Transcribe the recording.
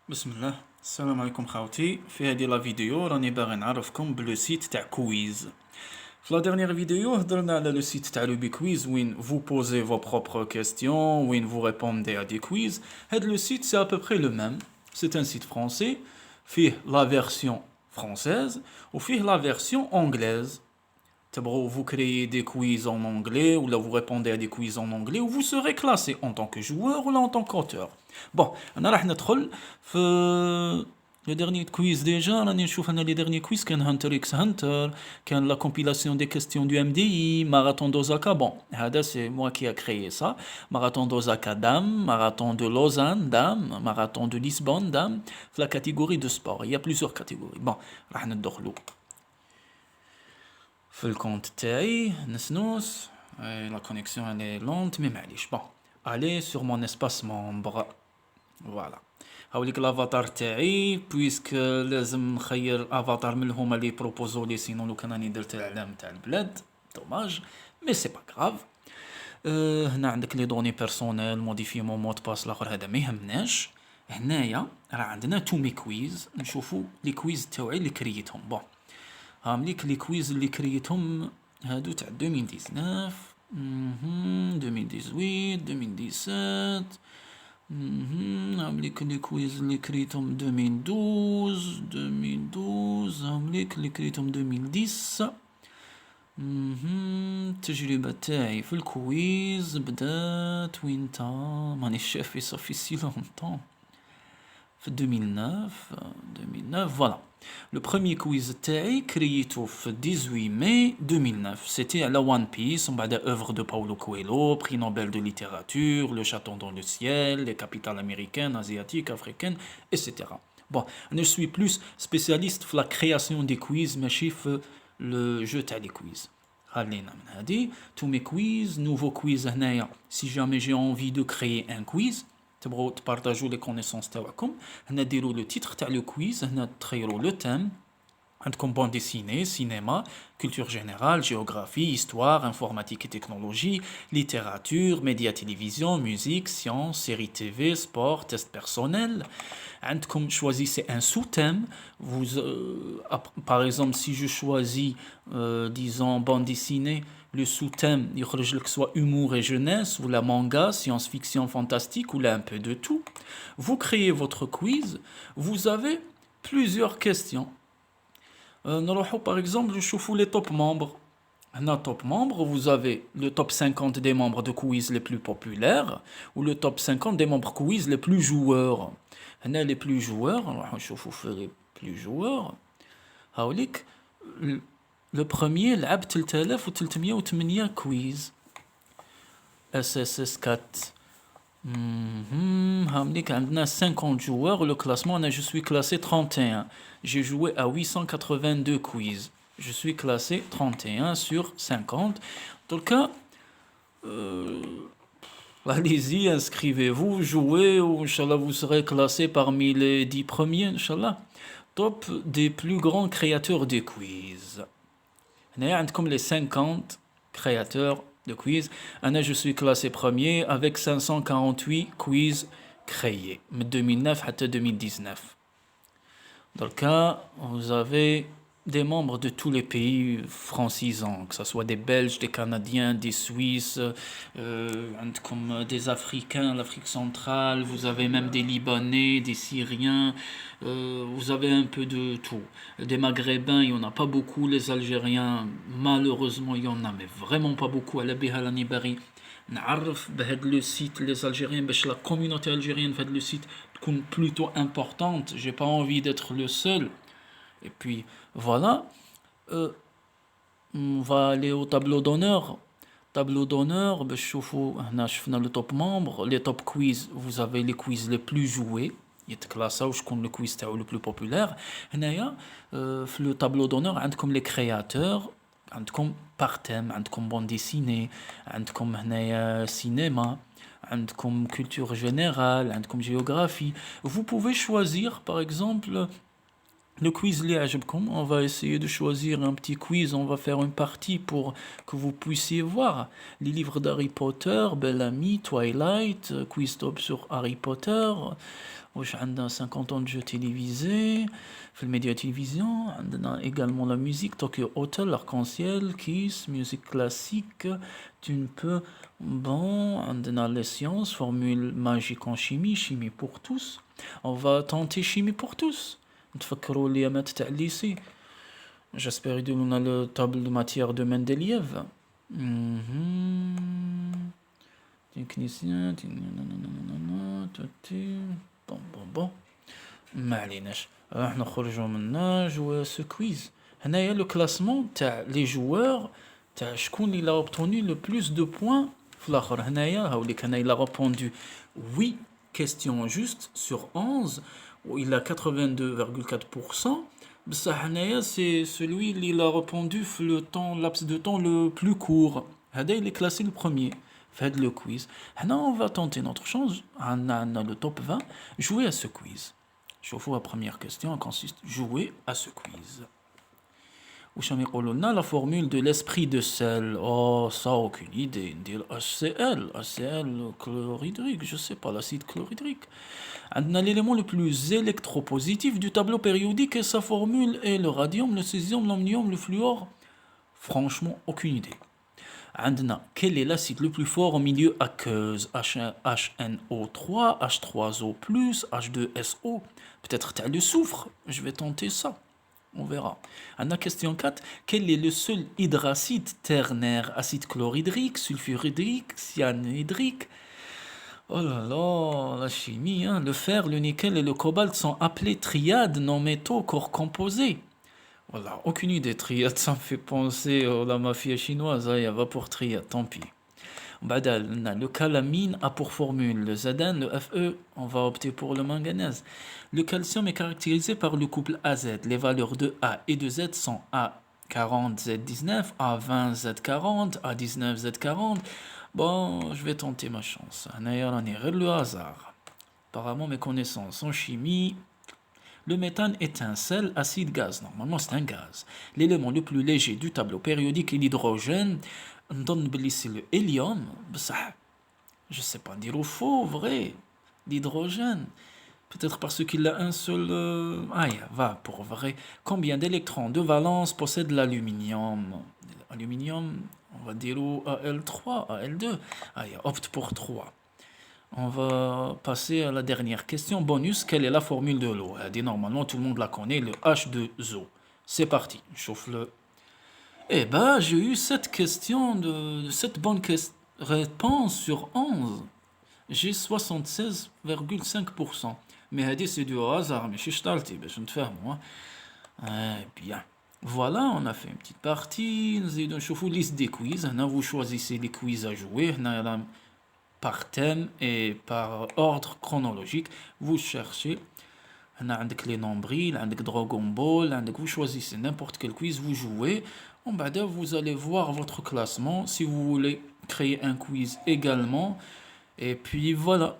بسم الله السلام عليكم خاوتي. في هذه لا فيديو راني باغي نعرفكم بلو سيت تاع كويز. في لا dernière فيديو هضرنا على لو سيت تاع لو بي كويز وين vous posez vos propres questions, وين vous répondez à des quiz. هاد لو سيت c'est à peu près le même. C'est un site français فيه la version française وفيه la version anglaise. Vous créez des quiz en anglais ou là vous répondez à des quiz en anglais ou vous serez classé en tant que joueur ou là en tant qu'auteur. Bon, انا راح ندخل في le dernier quiz déjà. راني نشوف انا les derniers quiz كان هانتر اكس هانتر، كان la compilation des questions du MDI, marathon d'Osaka. Bon, هذا c'est moi qui a créé ça. Marathon d'Osaka dame, marathon de Lausanne dame, marathon de Lisbonne dame. في la catégorie de sport, il y a plusieurs catégories. Bon, راح ندخلوا في الكونت تاعي نسنوس. لا كونيكسيون elle est lente mais معليش. Bon, allez sur mon espace membre. Voilà. هاوليك الافاتار تاعي بويسك لازم نخير افاتار من هما اللي بروبوزو لي، سينو لو كان راني درت العلام تاع البلاد دوماج مي سي با غراف. هنا عندك لي دوني بيرسونيل موديفي مون مود باس، الاخر هذا ما يهمناش. هنايا راه عندنا تو مي كويز، نشوفوا لي كويز تاوعي اللي كريتهم. بون هامليك لي كويز اللي كريتهم هادو تاع 2019 2018 2017. هامليك لي كويز اللي كريتهم 2012 2012. هامليك اللي كريتهم 2010. التجربة تاعي في الكويز بدات وينتا مانيش شافي صافي سي لونطون في 2009 voilà. Le premier quiz تاعي كرييتو في 18 ماي 2009. C'était على One Piece ومن بعد œuvre de Paulo Coelho, prix Nobel de littérature, le chaton dans le ciel, les capitales américaines, asiatiques, africaines, etc. Bon, je suis plus spécialiste في la création des quiz ماشي في le jeu تاع les quiz. خلينا من هادي tous mes quiz, nouveau quiz هنايا. Si jamais j'ai envie de créer un quiz تبغوا تبارطاجوا لي كونيسونس تاعكم، هنا ديروا لو تيتر تاع لو كويز، هنا تخيروا لو تيم. عندكم بون ديسيني، سينما، كولتور جينيرال، جيوغرافي، هيستوار، انفورماتيك et technologie, littérature, médias télévision, musique, science, série TV, sport, test personnel. عندكم choisissez un sous-thème. Vous, par exemple, si je choisis, disons, bande dessinée, le sous-thème, يخرج لك soit humour et jeunesse, ou la manga, science-fiction fantastique, ou là un peu de tout. Vous créez votre quiz, vous avez plusieurs questions. نروحوا par exemple نشوفوا les top membres. هنا top membres, vous avez le top 50 des membres de quiz les plus populaires ou le top 50 des membres quiz les plus joueurs. هنا les plus joueurs, نروحوا نشوفوا في les plus joueurs. هاوليك le premier لعب 3308 كويز SSS 4. هامليك عندنا 50 joueurs. Le classement, je suis classé 31. J'ai joué à 882 quiz. Je suis classé 31 sur 50. Dans le cas, allez-y, inscrivez-vous, jouez, ou Inch'Allah, vous serez classé parmi les 10 premiers, Inch'Allah. Top des plus grands créateurs de quiz. هنا عندكم les 50 créateurs de quiz. Je suis classé premier avec 548 quiz créés de 2009 à 2019. Dans le cas, vous avez des membres de tous les pays francisants, que ce soit des Belges, des Canadiens, des Suisses, comme des Africains, l'Afrique centrale, vous avez même des Libanais, des Syriens, vous avez un peu de tout. Des Maghrébins, il n'y en a pas beaucoup. Les Algériens, malheureusement, il y en a, mais vraiment pas beaucoup. À la Bihala Nibari, نعرف بهذا le site les Algériens باش la communauté algérienne في هذا le site تكون plutôt importante. J'ai pas envie d'être le seul. Et puis voilà, on va aller au tableau d'honneur. Tableau d'honneur, باش تشوفوا هنا شفنا le top membre, les top quiz, vous avez les quiz les plus joués. يتكلاساو شكون le quiz تاعو le plus populaire. هنايا في le tableau d'honneur عندكم les créateurs, عندكم par thème, عندكم bande dessinée, عندكم هنايا cinéma, عندكم culture générale, عندكم géographie. Vous pouvez choisir par exemple Le quiz li عجبكم, on va essayer de choisir un petit quiz, on va faire une partie pour que vous puissiez voir les livres d'Harry Potter, Bellamy, Twilight, quiz top sur Harry Potter, واش عندنا 50 ans de jeux télévisés في الميديا télévision, عندنا également la musique, Tokyo Hotel, Arc-en-Ciel, Kiss, musique classique, tu peux, bon, عندنا les sciences, formule magique en chimie, chimie pour tous, on va tenter chimie pour tous. نتفكروا الأيامات تاع الليسي. J'espère يديروا لنا le table de matière de Mendeleev. Technicien, bon. ما عليناش. راح نخرجوا منها جوا ce quiz. هنايا le classement تاع les joueurs تاع شكون اللي a obtenu le plus de points في الآخر. هنايا هاوليك هنايا il a répondu 8 questions justes sur 11. Où il a 82,4%. بصح هنايا c'est celui qui a répondu le laps de temps le plus court. هذا il est classé le premier. Faites le quiz. Maintenant, on va tenter notre chance. On a le top 20. Jouer à ce quiz. شوفوا la première question consiste jouer à ce quiz. واش راهم يقولوا لنا la formule de l'esprit de sel. Oh, ça aucune idée. ندير HCl chlorhydrique, je sais pas, l'acide chlorhydrique. عندنا l'élément le plus électropositif du tableau périodique et sa formule est le radium, le césium, l'omnium, le fluor. Franchement, aucune idée. عندنا quel est l'acide le plus fort au milieu aqueuse? HNO3, H3O+, H2SO. Peut-être t'as le soufre. Je vais tenter ça. On verra. La question 4. Quel est le seul hydracide ternaire? Acide chlorhydrique, sulfurhydrique, cyanhydrique. Oh là là, la chimie, hein. Le fer, le nickel et le cobalt sont appelés triades, non métaux, corps composés. Voilà, aucune idée. Triade, ça me fait penser à la mafia chinoise. Il va pour triade, tant pis. Le calamine a pour formule le Zn, le Fe, on va opter pour le manganèse. Le calcium est caractérisé par le couple AZ. Les valeurs de A et de Z sont A40, Z19, A20, Z40, A19, Z40. Bon, je vais tenter ma chance. Le hasard. Apparemment, mes connaissances en chimie. Le méthane est un sel, acide, gaz. Normalement, c'est un gaz. L'élément le plus léger du tableau périodique est l'hydrogène. C'est le hélium. Je sais pas dire faux, vrai. L'hydrogène. Peut-être parce qu'il a un seul... va pour vrai. Combien d'électrons de valence possède l'aluminium? Aluminium, on va dire Al3, Al2. Opte pour 3. On va passer à la dernière question. Bonus, quelle est la formule de l'eau? Normalement, tout le monde la connaît, le H2O. C'est parti, chauffe-le. Eh ben, j'ai eu 7 questions de 7 bonnes réponses sur 11. J'ai 76,5%. Mais c'est du hasard, mais je suis moi. Bien. Voilà, on a fait une petite partie. Nous allons chauffer liste des quiz. Vous choisissez les quiz à jouer. Par thème et par ordre chronologique. Vous cherchez. Les nombrils, Dragon Ball, vous choisissez n'importe quel quiz, vous jouez. Vous allez voir votre classement si vous voulez créer un quiz également. Et puis voilà.